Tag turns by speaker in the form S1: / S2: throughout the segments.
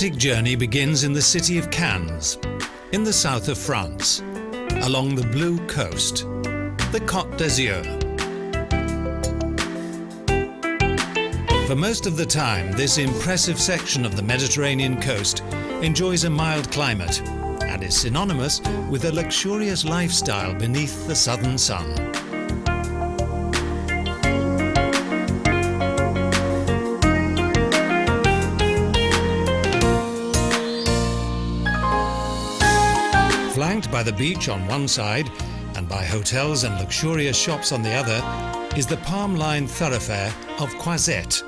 S1: romantic journey begins in the city of Cannes, in the south of France, along the blue coast, the Cote D'Azur. For most of the time, this impressive section of the Mediterranean coast enjoys a mild climate and is synonymous with a luxurious lifestyle beneath the southern sun. Flanked by the beach on one side and by hotels and luxurious shops on the other is the palm-lined thoroughfare of Croisette.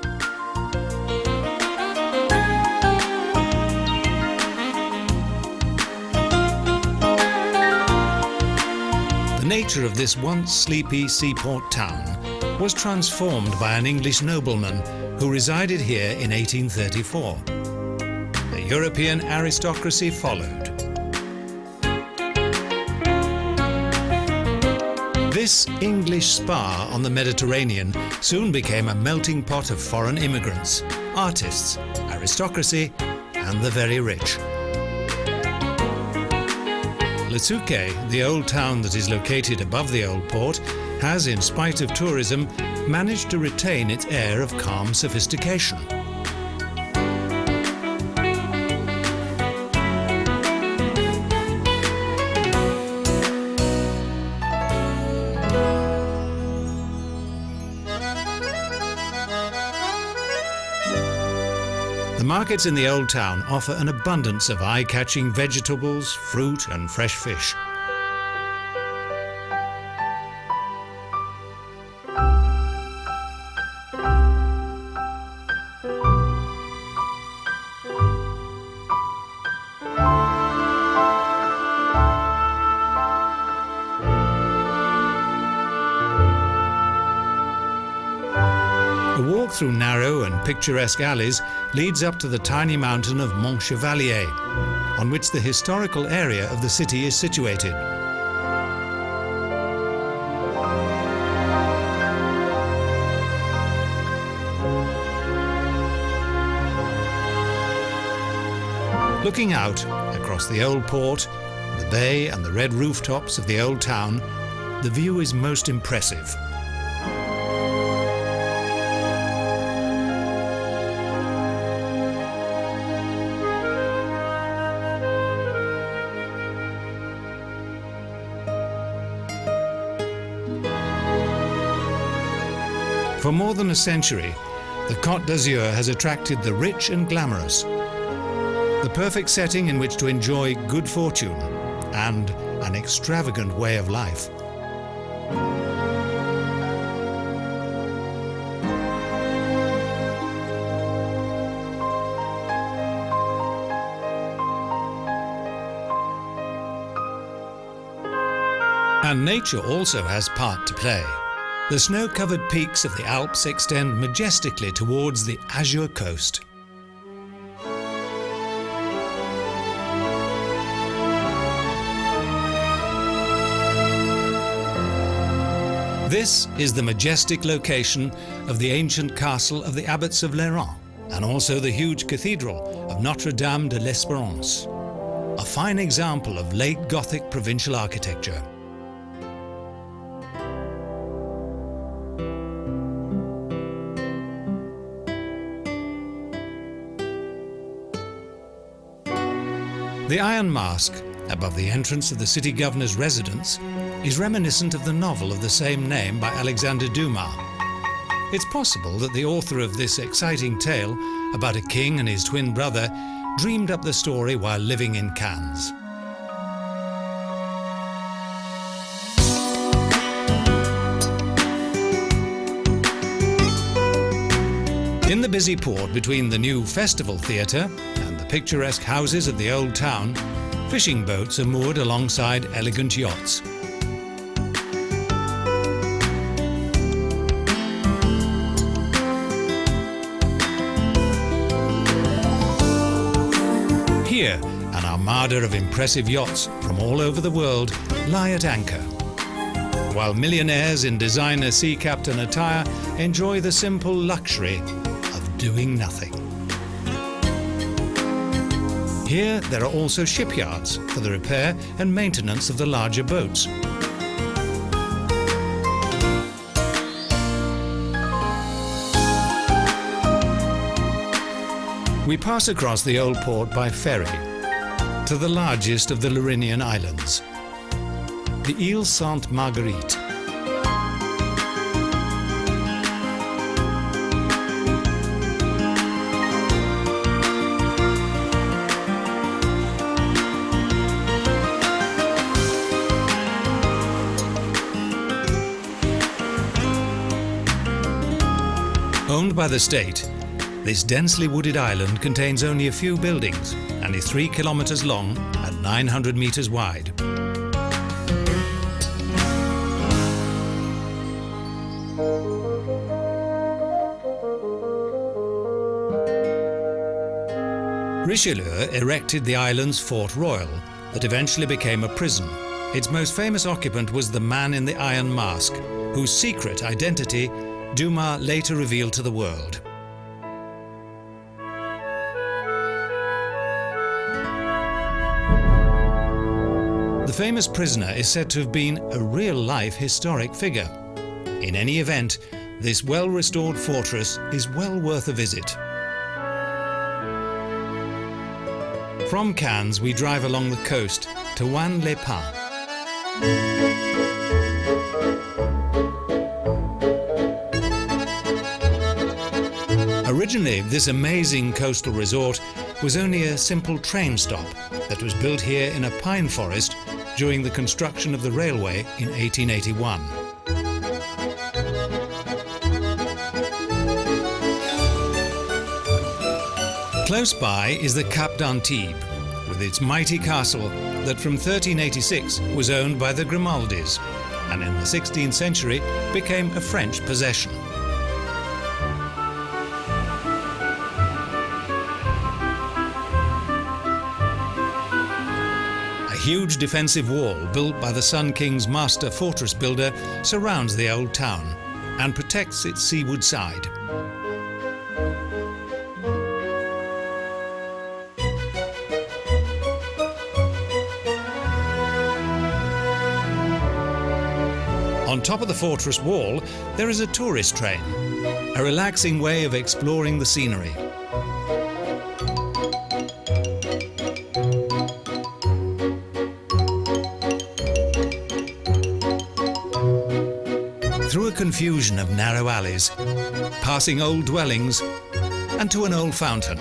S1: The nature of this once sleepy seaport town was transformed by an English nobleman who resided here in 1834. The European aristocracy followed. This English spa on the Mediterranean suon became a melting pot of foreign immigrants, artists, aristocracy, and the very rich. Le Suquet, the old town that is located above the old port, has, in spite of tourism, managed to retain its air of calm sophistication. The markets in the old town offer an abundance of eye-catching vegetables, fruit and fresh fish. A walk through narrow and picturesque alleys leads up to the tiny mountain of Mont Chevalier, on which the historical area of the city is situated. Looking out across the old port, the bay and the red rooftops of the old town, the view is most impressive. For more than a century, the Côte d'Azur has attracted the rich and glamorous, the perfect setting in which to enjoy good fortune and an extravagant way of life. And nature also has part to play. The snow-covered peaks of the Alps extend majestically towards the azure coast. This is the majestic location of the ancient castle of the Abbots of Léron, and also the huge cathedral of Notre-Dame de l'Espérance, a fine example of late Gothic provincial architecture. The Iron Mask, above the entrance of the city governor's residence, is reminiscent of the novel of the same name by Alexandre Dumas. It's possible that the author of this exciting tale about a king and his twin brother dreamed up the story while living in Cannes. In the busy port between the new Festival Theatre and the picturesque houses of the old town, fishing boats are moored alongside elegant yachts. Here, an armada of impressive yachts from all over the world lie at anchor, while millionaires in designer sea captain attire enjoy the simple luxury of doing nothing. Here there are also shipyards for the repair and maintenance of the larger boats. We pass across the old port by ferry to the largest of the Lerinian islands, the Île Sainte-Marguerite. Owned by the state, this densely wooded island contains only a few buildings and is 3 kilometers long and 900 meters wide. Richelieu erected the island's Fort Royal that eventually became a prison. Its most famous occupant was the man in the iron mask, whose secret identity Dumas later revealed to the world. The famous prisoner is said to have been a real-life historic figure. In any event, this well-restored fortress is well worth a visit. From Cannes, we drive along the coast to Ouanne-les-Pins. Originally, this amazing coastal resort was only a simple train stop that was built here in a pine forest during the construction of the railway in 1881. Close by is the Cap d'Antibes, with its mighty castle that from 1386 was owned by the Grimaldis and in the 16th century became a French possession. A huge defensive wall built by the Sun King's master fortress builder surrounds the old town and protects its seaward side. On top of the fortress wall, there is a tourist train, a relaxing way of exploring the scenery. Through a confusion of narrow alleys, passing old dwellings, and to an old fountain.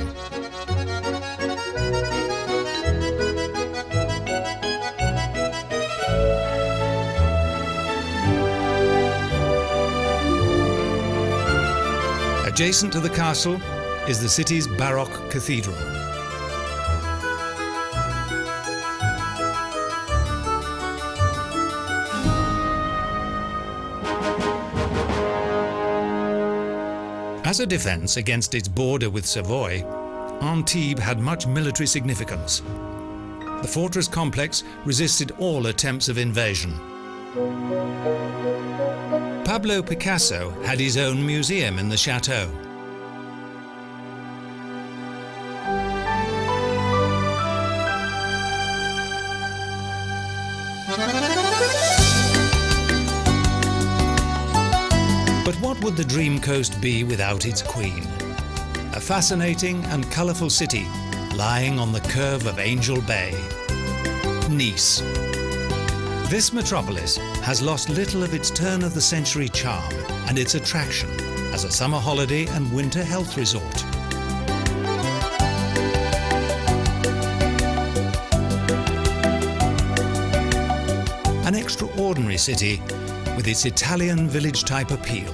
S1: Adjacent to the castle is the city's Baroque cathedral. As a defense against its border with Savoy, Antibes had much military significance. The fortress complex resisted all attempts of invasion. Pablo Picasso had his own museum in the chateau. But what would the Dream Coast be without its queen? A fascinating and colourful city lying on the curve of Angel Bay. Nice. This metropolis has lost little of its turn-of-the-century charm and its attraction as a summer holiday and winter health resort. An extraordinary city with its Italian village-type appeal.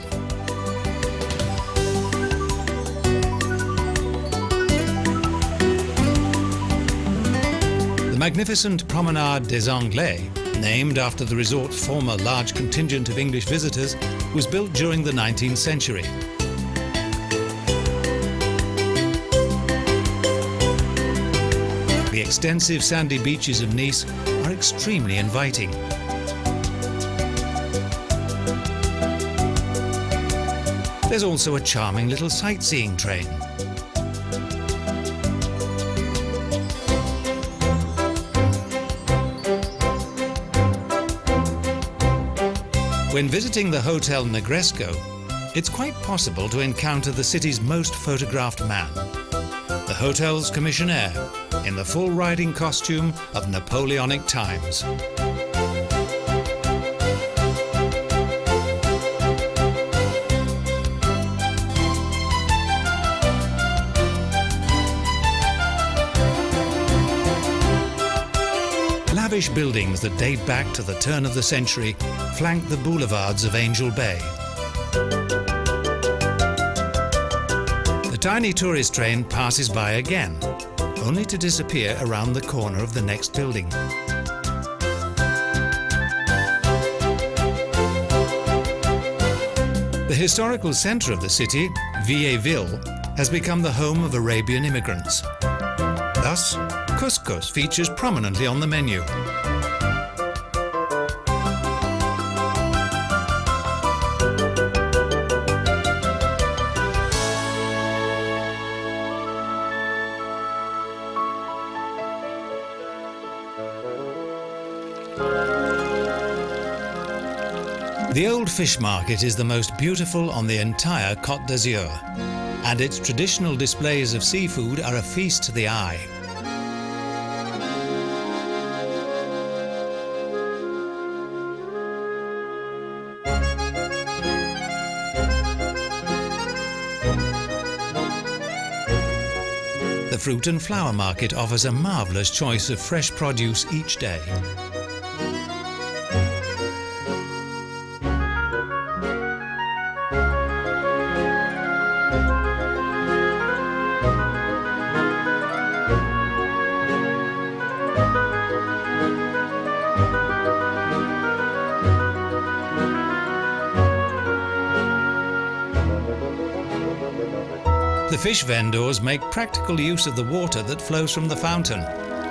S1: The magnificent Promenade Des Anglais, named after the resort's former large contingent of English visitors, was built during the 19th century. The extensive sandy beaches of Nice are extremely inviting. There's also a charming little sightseeing train. When visiting the Hotel Negresco, it's quite possible to encounter the city's most photographed man, the hotel's commissionaire, in the full riding costume of Napoleonic times. Lavish buildings that date back to the turn of the century flank the boulevards of Angel Bay. The tiny tourist train passes by again, only to disappear around the corner of the next building. The historical centre of the city, Vielle Ville, has become the home of Arabian immigrants. Thus, couscous features prominently on the menu. The old fish market is the most beautiful on the entire Côte D'Azur, and its traditional displays of seafood are a feast to the eye. The fruit and flower market offers a marvellous choice of fresh produce each day. The fish vendors make practical use of the water that flows from the fountain.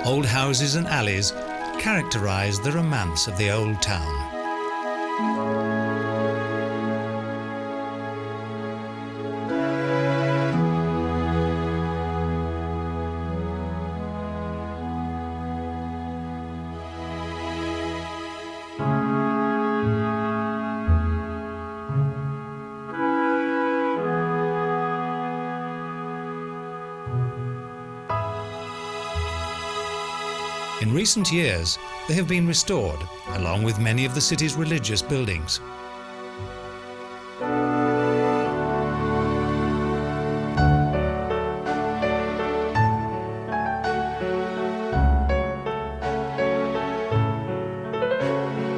S1: Old houses and alleys characterize the romance of the old town. In recent years, they have been restored, along with many of the city's religious buildings.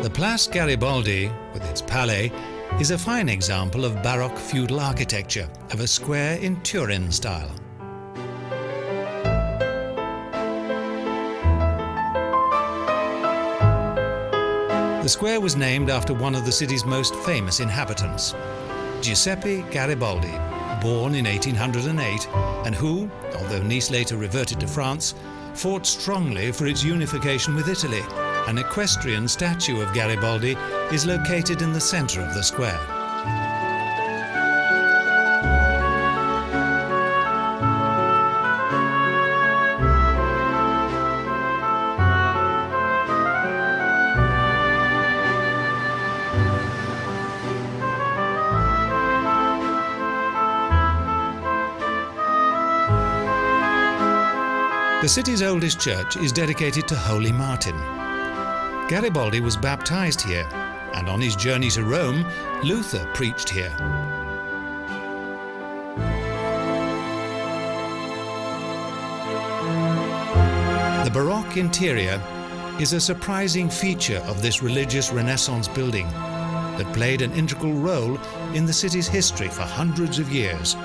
S1: The Place Garibaldi, with its palais, is a fine example of Baroque feudal architecture of a square in Turin style. The square was named after one of the city's most famous inhabitants, Giuseppe Garibaldi, born in 1808, and who, although Nice later reverted to France, fought strongly for its unification with Italy. An equestrian statue of Garibaldi is located in the centre of the square. The city's oldest church is dedicated to Holy Martin. Garibaldi was baptized here, and on his journey to Rome, Luther preached here. The Baroque interior is a surprising feature of this religious Renaissance building that played an integral role in the city's history for hundreds of years.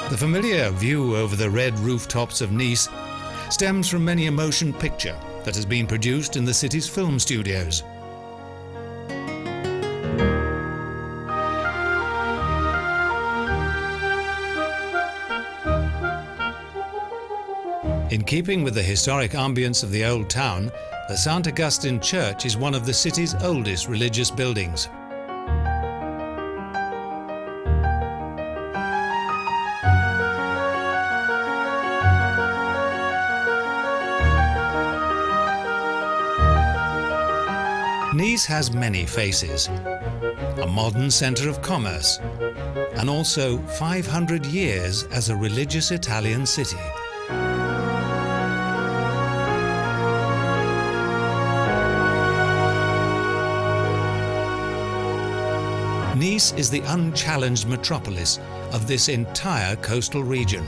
S1: The familiar view over the red rooftops of Nice stems from many a motion picture that has been produced in the city's film studios. In keeping with the historic ambience of the old town, the St. Augustine Church is one of the city's oldest religious buildings. Nice has many faces, a modern centre of commerce, and also 500 years as a religious Italian city. Nice is the unchallenged metropolis of this entire coastal region.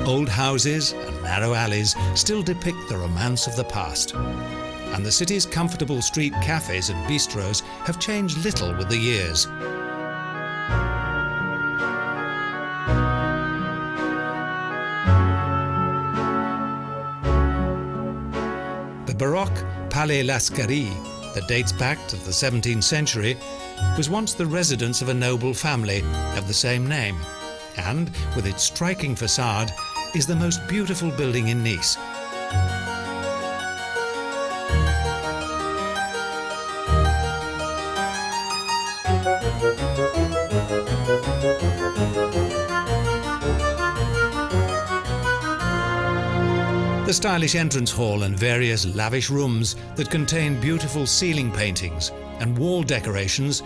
S1: Old houses and narrow alleys still depict the romance of the past, and the city's comfortable street cafes and bistros have changed little with the years. The Baroque Palais Lascaris, that dates back to the 17th century, was once the residence of a noble family of the same name, and, with its striking facade, is the most beautiful building in Nice. The stylish entrance hall and various lavish rooms that contain beautiful ceiling paintings and wall decorations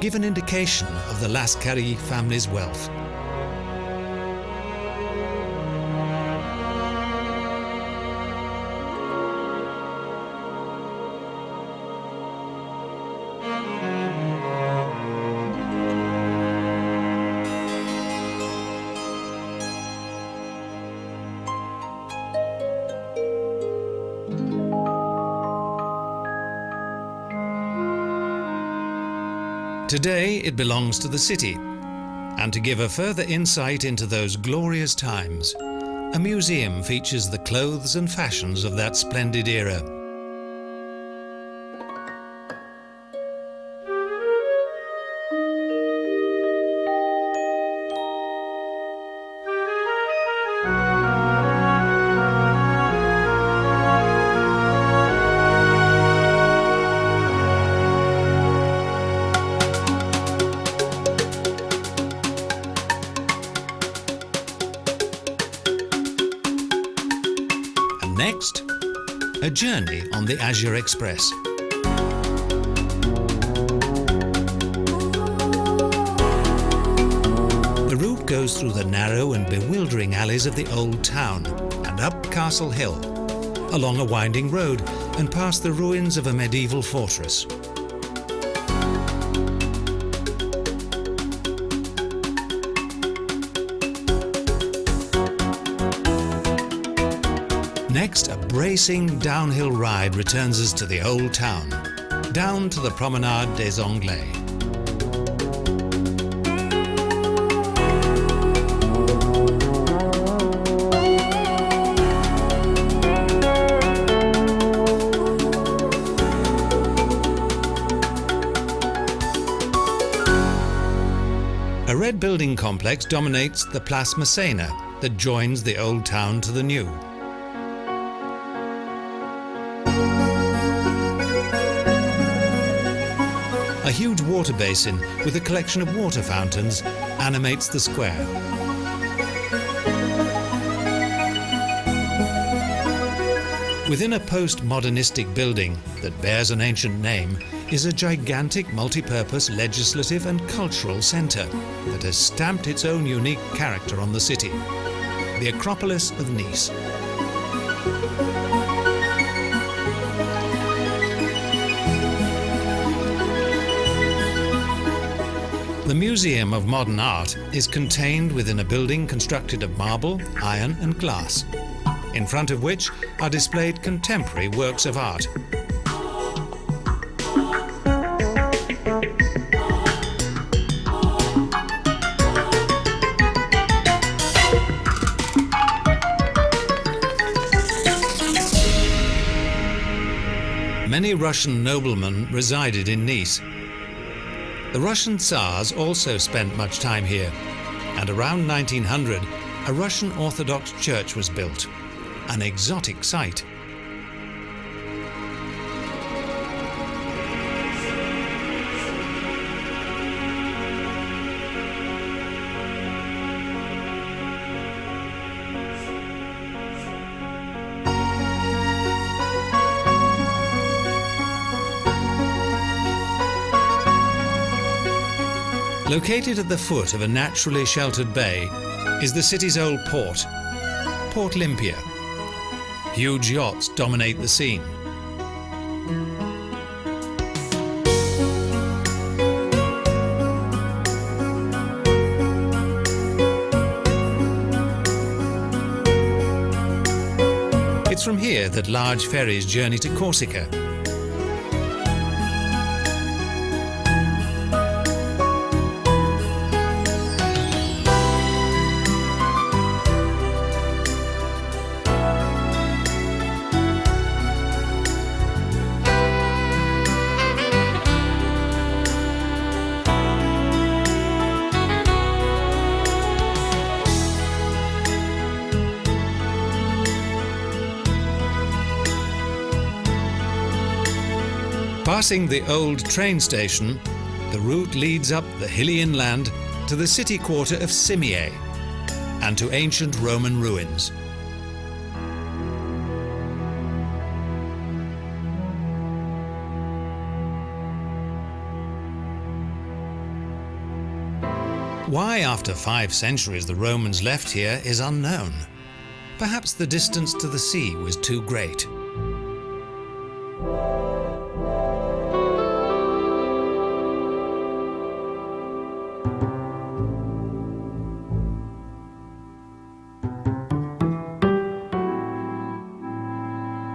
S1: give an indication of the Lascaris family's wealth. Today it belongs to the city, and to give a further insight into those glorious times, a museum features the clothes and fashions of that splendid era. Next, a journey on the Azur Express. The route goes through the narrow and bewildering alleys of the old town and up Castle Hill, along a winding road and past the ruins of a medieval fortress. Next, a bracing downhill ride returns us to the old town, down to the Promenade Des Anglais. A red building complex dominates the Place Massena that joins the old town to the new. A huge water basin with a collection of water fountains animates the square. Within a post-modernistic building that bears an ancient name is a gigantic multi-purpose legislative and cultural centre that has stamped its own unique character on the city, the Acropolis of Nice. The Museum of Modern Art is contained within a building constructed of marble, iron and glass, in front of which are displayed contemporary works of art. Many Russian noblemen resided in Nice. The Russian Tsars also spent much time here, and around 1900, a Russian Orthodox church was built, an exotic sight. Located at the foot of a naturally sheltered bay is the city's old port, Port Lympia. Huge yachts dominate the scene. It's from here that large ferries journey to Corsica. Passing the old train station, the route leads up the hilly inland to the city quarter of Cimiez and to ancient Roman ruins. Why, after 5 centuries, the Romans left here is unknown. Perhaps the distance to the sea was too great.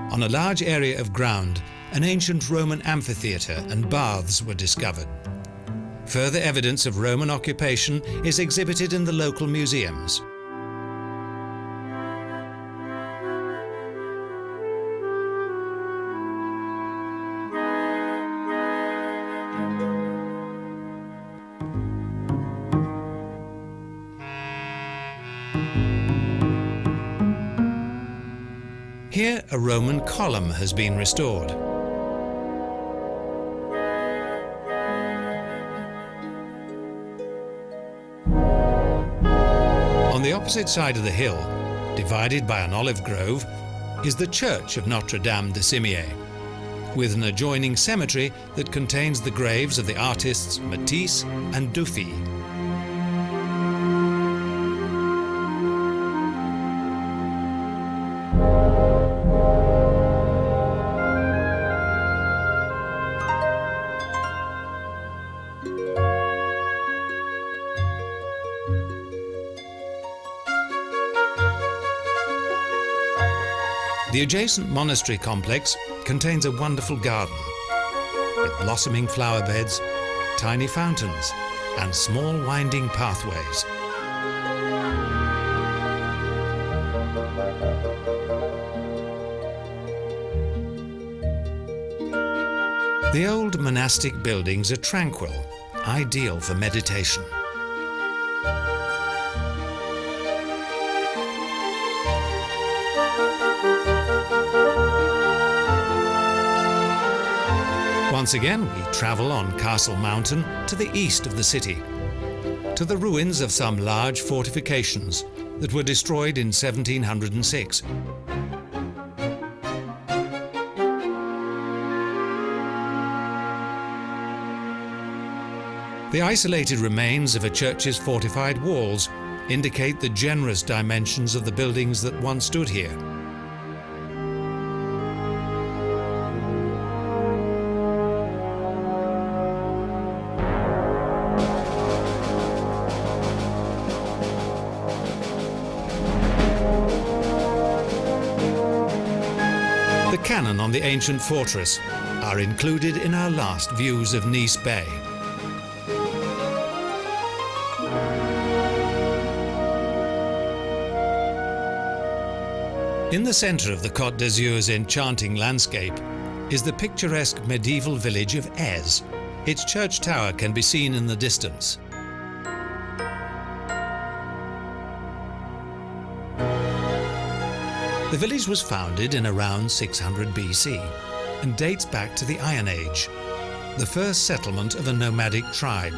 S1: On a large area of ground, an ancient Roman amphitheatre and baths were discovered. Further evidence of Roman occupation is exhibited in the local museums. Here, a Roman column has been restored. On the opposite side of the hill, divided by an olive grove, is the church of Notre Dame de Cimiez, with an adjoining cemetery that contains the graves of the artists Matisse and Dufy. The adjacent monastery complex contains a wonderful garden with blossoming flower beds, tiny fountains, and small winding pathways. The old monastic buildings are tranquil, ideal for meditation. Once again, we travel on Castle Mountain to the east of the city, to the ruins of some large fortifications that were destroyed in 1706. The isolated remains of a church's fortified walls indicate the generous dimensions of the buildings that once stood here. The cannon on the ancient fortress are included in our last views of Nice Bay. In the centre of the Cote D'Azur's enchanting landscape is the picturesque medieval village of Eze. Its church tower can be seen in the distance. The village was founded in around 600 BC and dates back to the Iron Age, the first settlement of a nomadic tribe.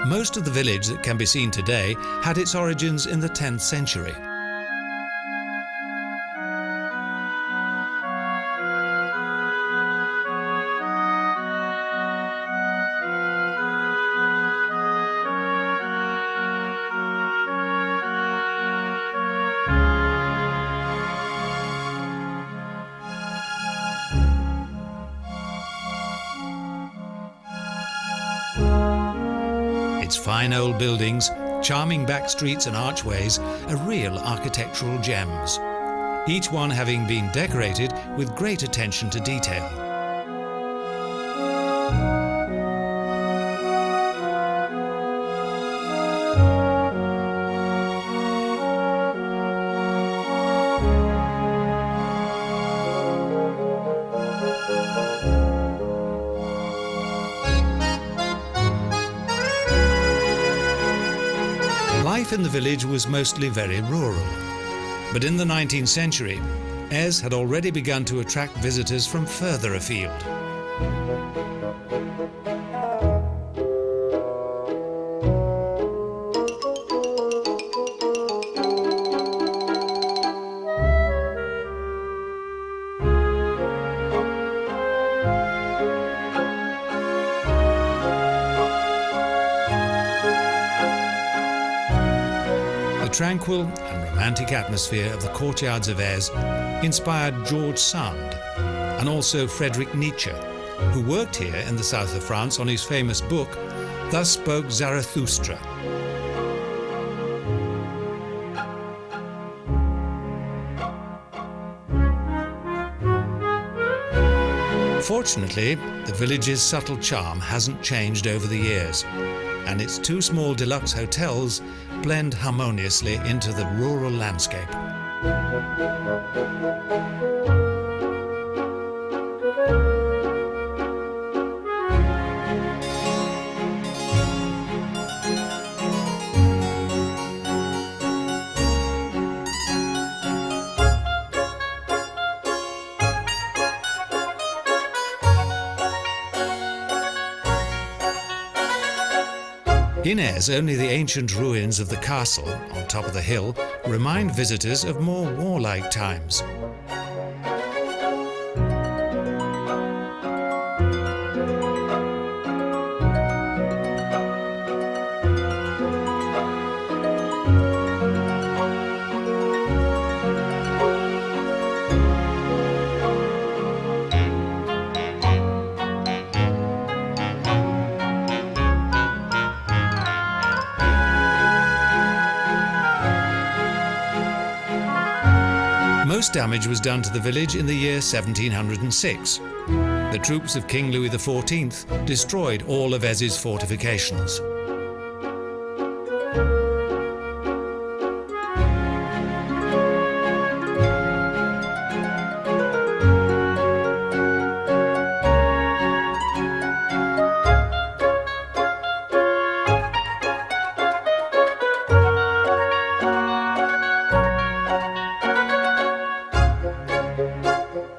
S1: Most of the village that can be seen today had its origins in the 10th century. Its fine old buildings, charming back streets and archways are real architectural gems, each one having been decorated with great attention to detail. Life in the village was mostly very rural, but in the 19th century, Eze had already begun to attract visitors from further afield. The tranquil and romantic atmosphere of the courtyards of Eze inspired George Sand and also Friedrich Nietzsche, who worked here in the south of France on his famous book, Thus Spoke Zarathustra. Fortunately, the village's subtle charm hasn't changed over the years, and its two small deluxe hotels blend harmoniously into the rural landscape. In Eze, only the ancient ruins of the castle on top of the hill remind visitors of more warlike times. Most damage was done to the village in the year 1706. The troops of King Louis XIV destroyed all of Eze's fortifications.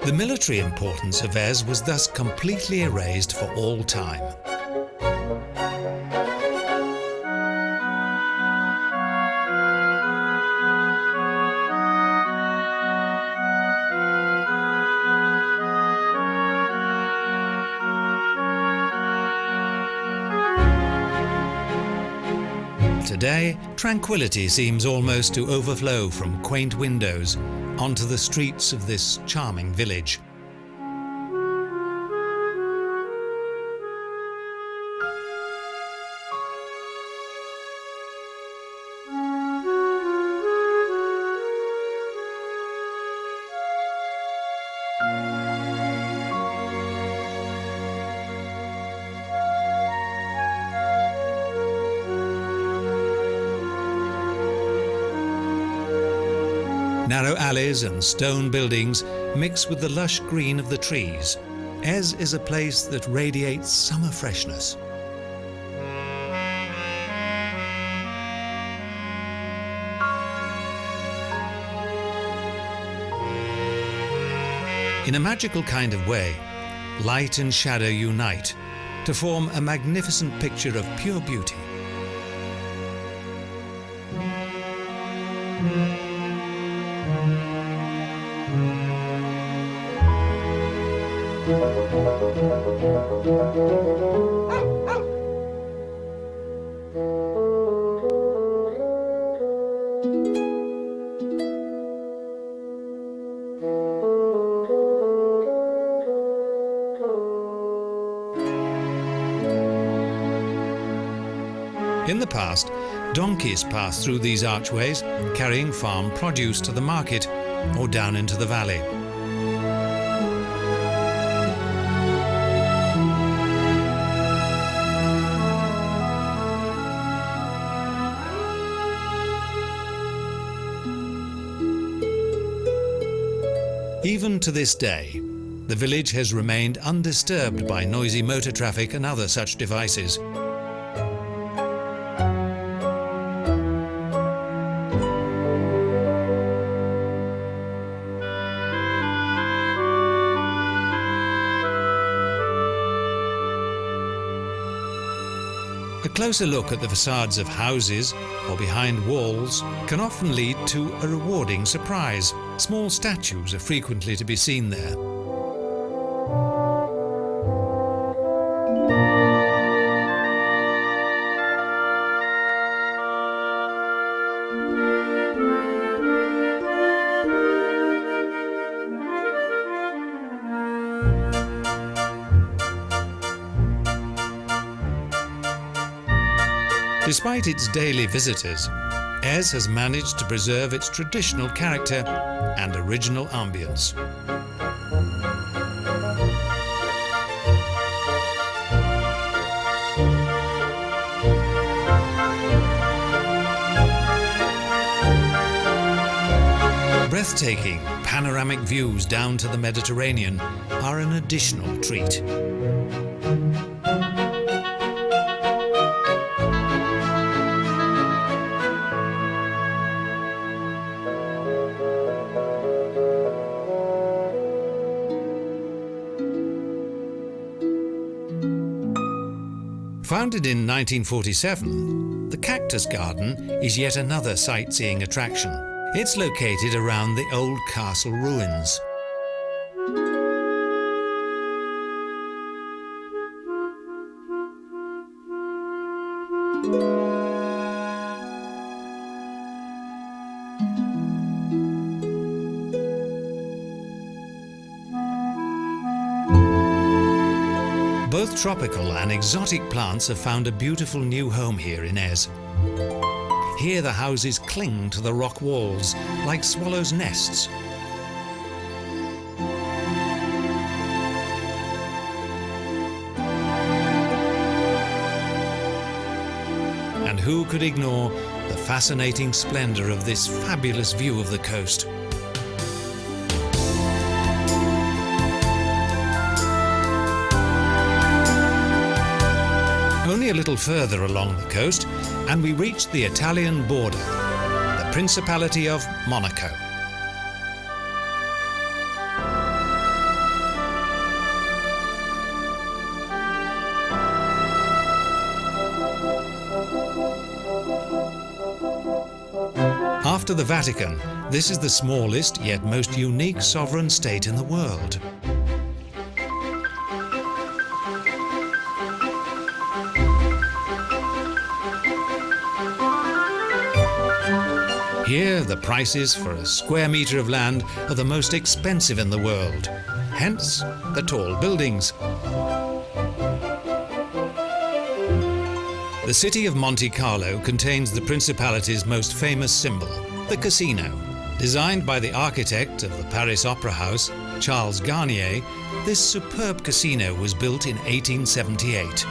S1: The military importance of Eze was thus completely erased for all time. Today, tranquility seems almost to overflow from quaint windows onto the streets of this charming village. Narrow alleys and stone buildings mix with the lush green of the trees. Eze is a place that radiates summer freshness. In a magical kind of way, light and shadow unite to form a magnificent picture of pure beauty. In the past, donkeys passed through these archways, carrying farm produce to the market or down into the valley. Even to this day, the village has remained undisturbed by noisy motor traffic and other such devices. A closer look at the facades of houses or behind walls can often lead to a rewarding surprise. Small statues are frequently to be seen there. Despite its daily visitors, Eze has managed to preserve its traditional character and original ambience. Breathtaking panoramic views down to the Mediterranean are an additional treat. Founded in 1947, the Cactus Garden is yet another sightseeing attraction. It's located around the old castle ruins. Both tropical and exotic plants have found a beautiful new home here in Eze. Here the houses cling to the rock walls like swallows' nests. And who could ignore the fascinating splendor of this fabulous view of the coast? Only a little further along the coast, and we reached the Italian border, the Principality of Monaco. After the Vatican, this is the smallest yet most unique sovereign state in the world. Here, the prices for a square metre of land are the most expensive in the world, hence the tall buildings. The city of Monte Carlo contains the Principality's most famous symbol, the casino. Designed by the architect of the Paris Opera House, Charles Garnier, this superb casino was built in 1878.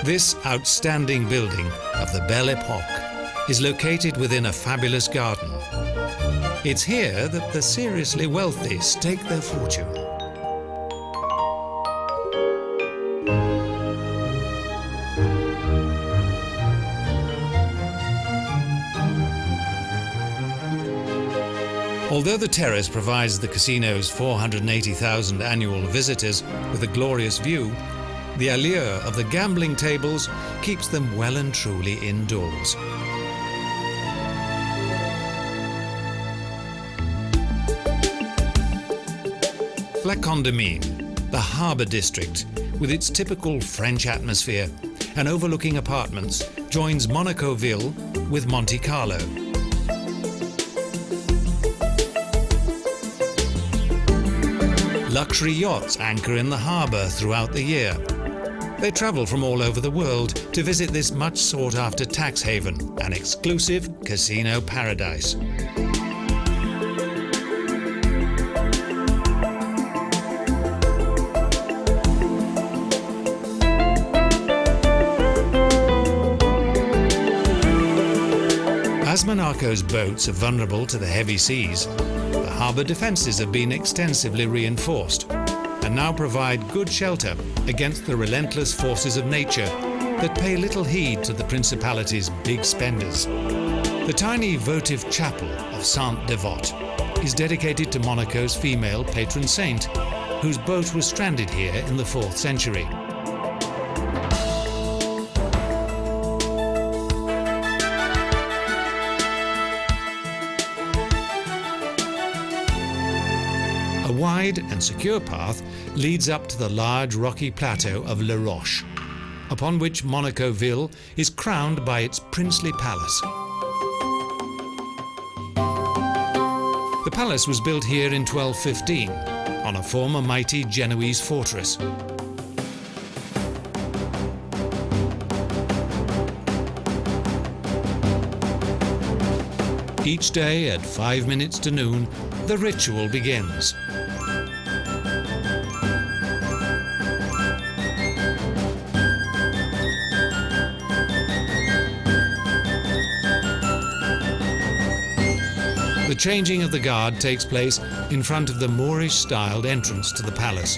S1: This outstanding building of the Belle Époque is located within a fabulous garden. It's here that the seriously wealthy stake their fortune. Although the terrace provides the casino's 480,000 annual visitors with a glorious view, the allure of the gambling tables keeps them well and truly indoors. La Condamine, the harbour district, with its typical French atmosphere and overlooking apartments, joins Monaco Ville with Monte Carlo. Luxury yachts anchor in the harbour throughout the year. They travel from all over the world to visit this much sought-after tax haven, an exclusive casino paradise. As Monaco's boats are vulnerable to the heavy seas, the harbour defences have been extensively reinforced and now provide good shelter against the relentless forces of nature that pay little heed to the Principality's big spenders. The tiny votive chapel of Sainte-Devote is dedicated to Monaco's female patron saint, whose boat was stranded here in the 4th century. A wide and secure path leads up to the large rocky plateau of La Roche, upon which Monaco Ville is crowned by its princely palace. The palace was built here in 1215 on a former mighty Genoese fortress. Each day at 5 minutes to noon, the ritual begins. The changing of the guard takes place in front of the Moorish-styled entrance to the palace.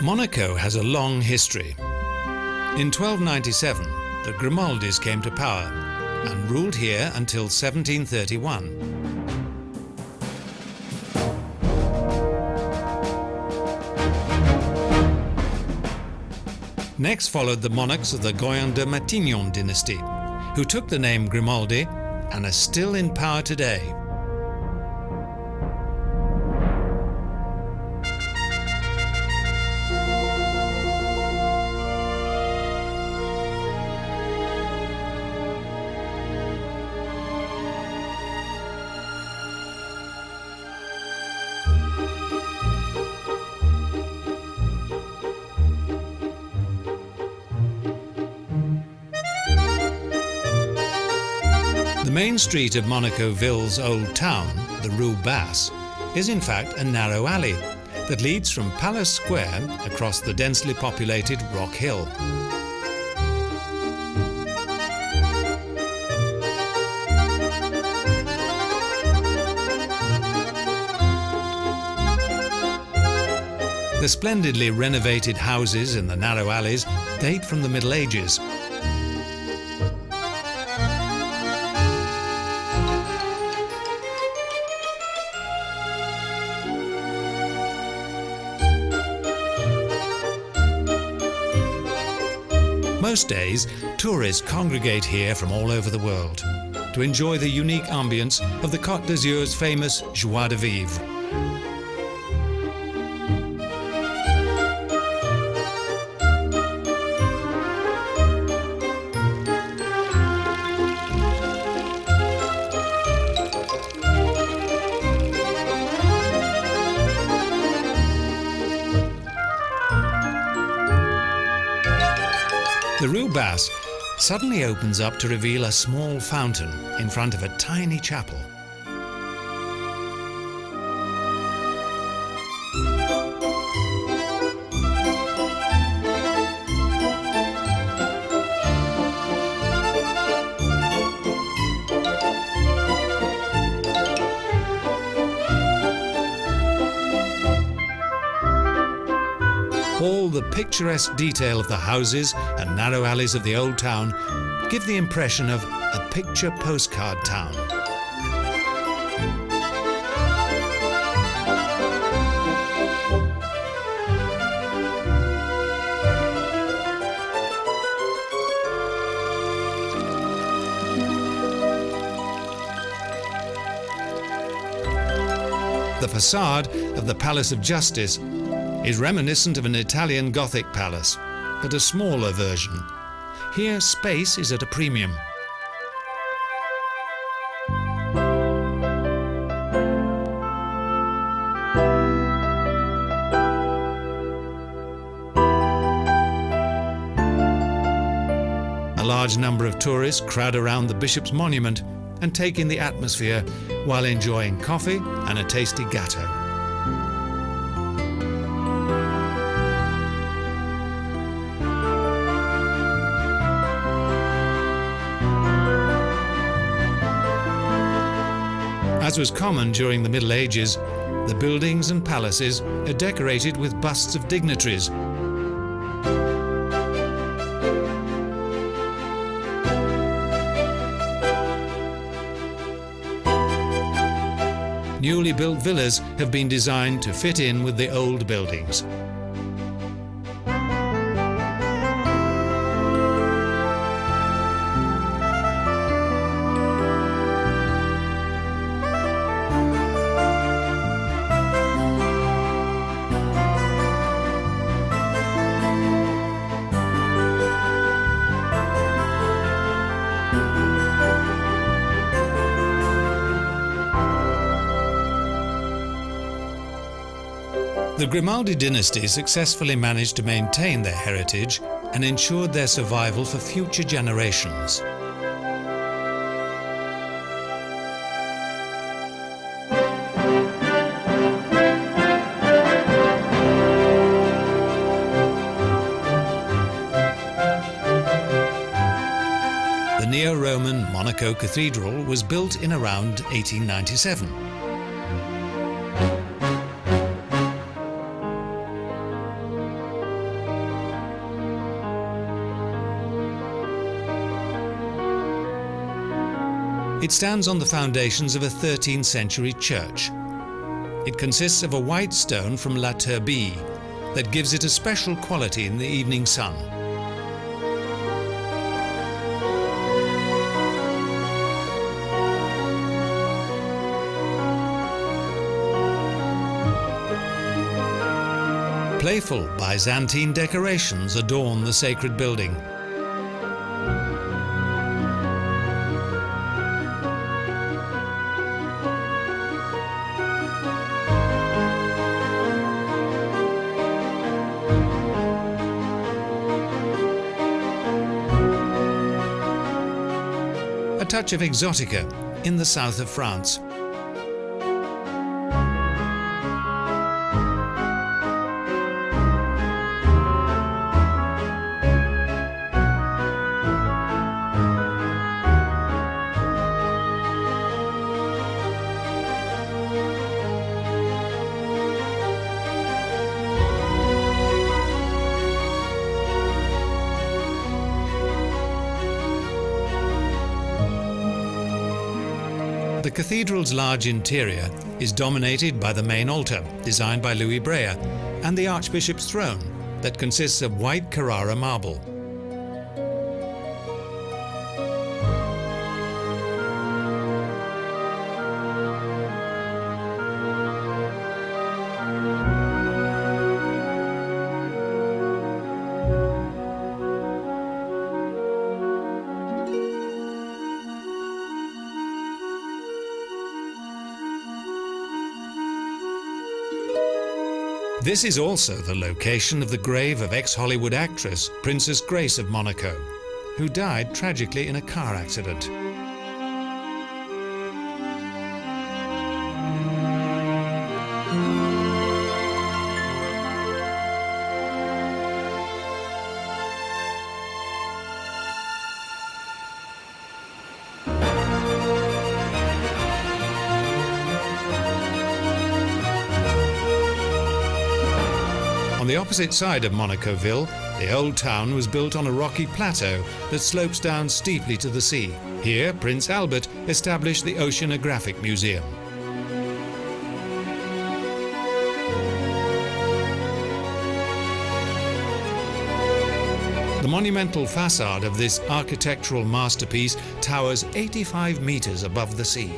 S1: Monaco has a long history. In 1297, the Grimaldis came to power and ruled here until 1731. Next followed the monarchs of the Goyon de Matignon dynasty, who took the name Grimaldi and are still in power today. The main street of Monaco Ville's old town, the Rue Basse, is in fact a narrow alley that leads from Palace Square across the densely populated Rock Hill. The splendidly renovated houses in the narrow alleys date from the Middle Ages. Most days, tourists congregate here from all over the world to enjoy the unique ambience of the Cote D'Azur's famous joie de vivre. The Rue Basse suddenly opens up to reveal a small fountain in front of a tiny chapel. All the picturesque detail of the houses and narrow alleys of the old town give the impression of a picture postcard town. The facade of the Palace of Justice is reminiscent of an Italian Gothic palace, but a smaller version. Here, space is at a premium. A large number of tourists crowd around the Bishop's Monument and take in the atmosphere while enjoying coffee and a tasty gâteau. As was common during the Middle Ages, the buildings and palaces are decorated with busts of dignitaries. Newly built villas have been designed to fit in with the old buildings. The Grimaldis dynasty successfully managed to maintain their heritage and ensured their survival for future generations. The neo-Roman Monaco Cathedral was built in around 1897. It stands on the foundations of a 13th century church. It consists of a white stone from La Turbie that gives it a special quality in the evening sun. Playful Byzantine decorations adorn the sacred building. A touch of exotica in the south of France. The cathedral's large interior is dominated by the main altar, designed by Louis Braille, and the Archbishop's throne, that consists of white Carrara marble. This is also the location of the grave of ex-Hollywood actress Princess Grace of Monaco, who died tragically in a car accident. On the opposite side of Monacoville, the old town was built on a rocky plateau that slopes down steeply to the sea. Here, Prince Albert established the Oceanographic Museum. The monumental facade of this architectural masterpiece towers 85 meters above the sea.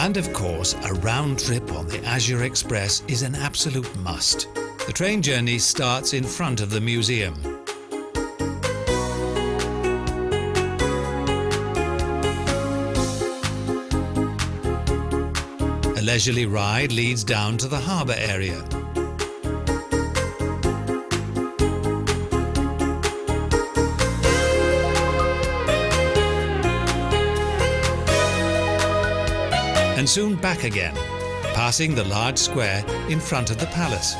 S1: And of course, a round trip on the Azur Express is an absolute must. The train journey starts in front of the museum. A leisurely ride leads down to the harbour area. And soon back again, passing the large square in front of the palace.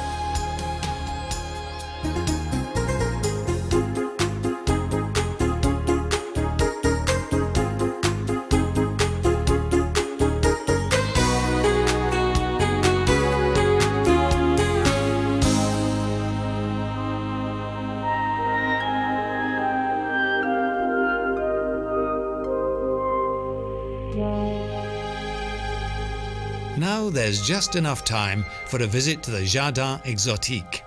S1: Now there's just enough time for a visit to the Jardin Exotique.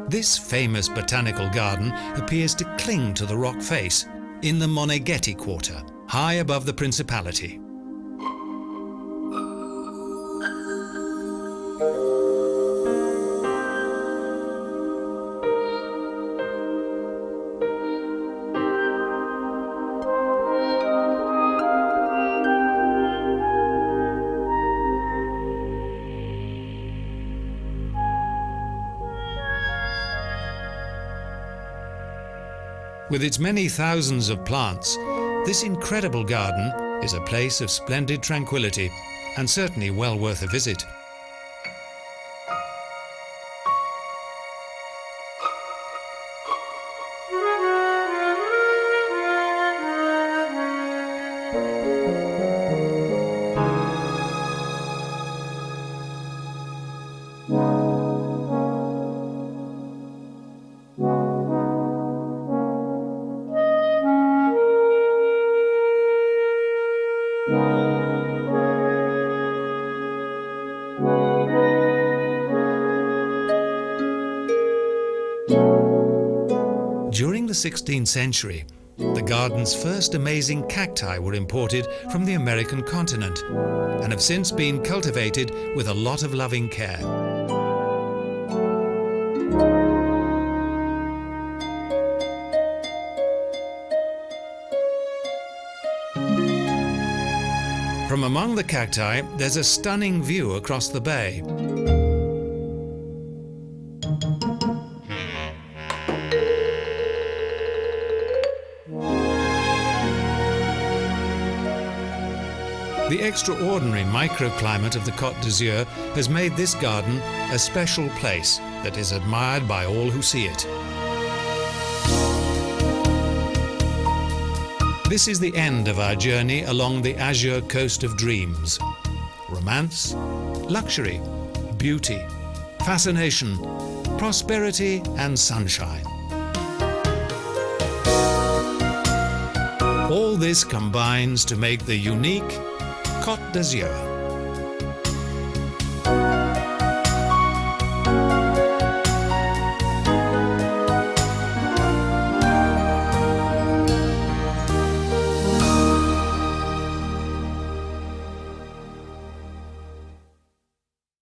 S1: This famous botanical garden appears to cling to the rock face in the Moneghetti quarter, high above the Principality. With its many thousands of plants, this incredible garden is a place of splendid tranquility and certainly well worth a visit. During the 16th century, the garden's first amazing cacti were imported from the American continent and have since been cultivated with a lot of loving care. From among the cacti, there's a stunning view across the bay. The extraordinary microclimate of the Cote D'Azur has made this garden a special place that is admired by all who see it. This is the end of our journey along the azure coast of dreams. Romance, luxury, beauty, fascination, prosperity and sunshine. All this combines to make the unique Côte D'Azur.